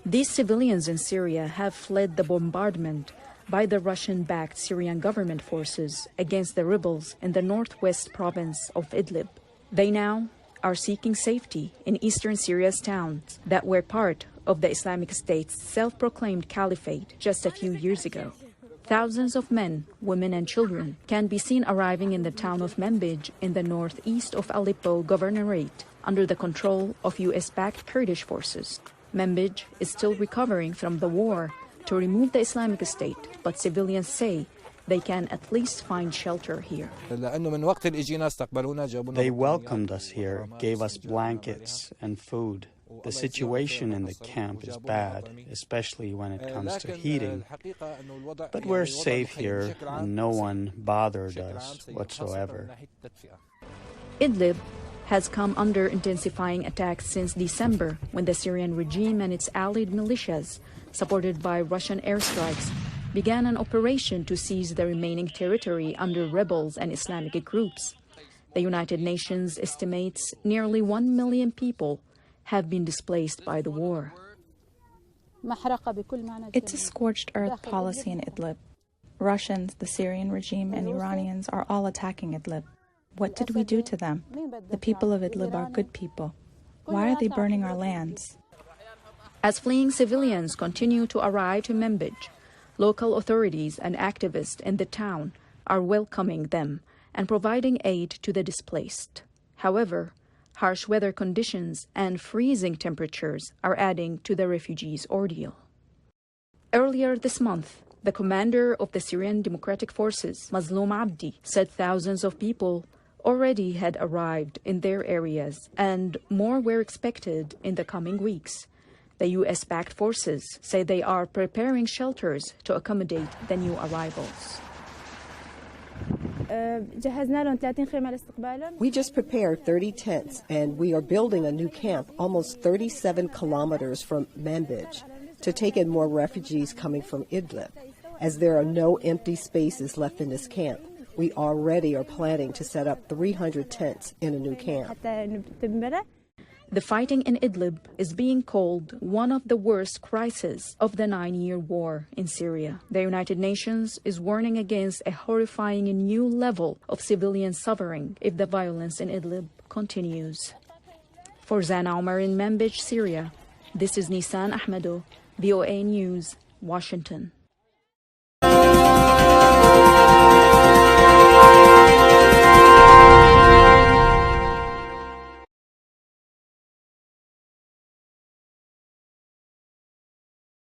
These civilians in Syria have fled the bombardment by the Russian-backed Syrian government forces against the rebels in the northwest province of Idlib. They now are seeking safety in eastern Syria's towns that were part of the Islamic State's self-proclaimed caliphate just a few years ago. Thousands of men, women and children can be seen arriving in the town of Manbij in the northeast of Aleppo governorate under the control of US-backed Kurdish forces. Manbij is still recovering from the war to remove the Islamic State, but civilians say they can at least find shelter here. They welcomed us here, gave us blankets and food. The situation in the camp is bad, especially when it comes to heating. But we're safe here, and no one bothered us whatsoever. Idlib has come under intensifying attacks since December, when the Syrian regime and its allied militias, supported by Russian airstrikes, began an operation to seize the remaining territory under rebels and Islamic groups. The United Nations estimates nearly 1 million people have been displaced by the war. It's a scorched earth policy in Idlib. Russians, the Syrian regime, and Iranians are all attacking Idlib. What did we do to them? The people of Idlib are good people. Why are they burning our lands? As fleeing civilians continue to arrive to Manbij, local authorities and activists in the town are welcoming them and providing aid to the displaced. However, harsh weather conditions and freezing temperatures are adding to the refugees' ordeal. Earlier this month, the commander of the Syrian Democratic Forces, Mazloum Abdi, said thousands of people already had arrived in their areas and more were expected in the coming weeks. The US-backed forces say they are preparing shelters to accommodate the new arrivals. We just prepared 30 tents and we are building a new camp almost 37 kilometers from Manbij to take in more refugees coming from Idlib. As there are no empty spaces left in this camp, we already are planning to set up 300 tents in a new camp. The fighting in Idlib is being called one of the worst crises of the 9-year war in Syria. The United Nations is warning against a horrifying new level of civilian suffering if the violence in Idlib continues. For Zana, Omer in Manbij, Syria, this is Nisan Ahmedo, VOA News, Washington.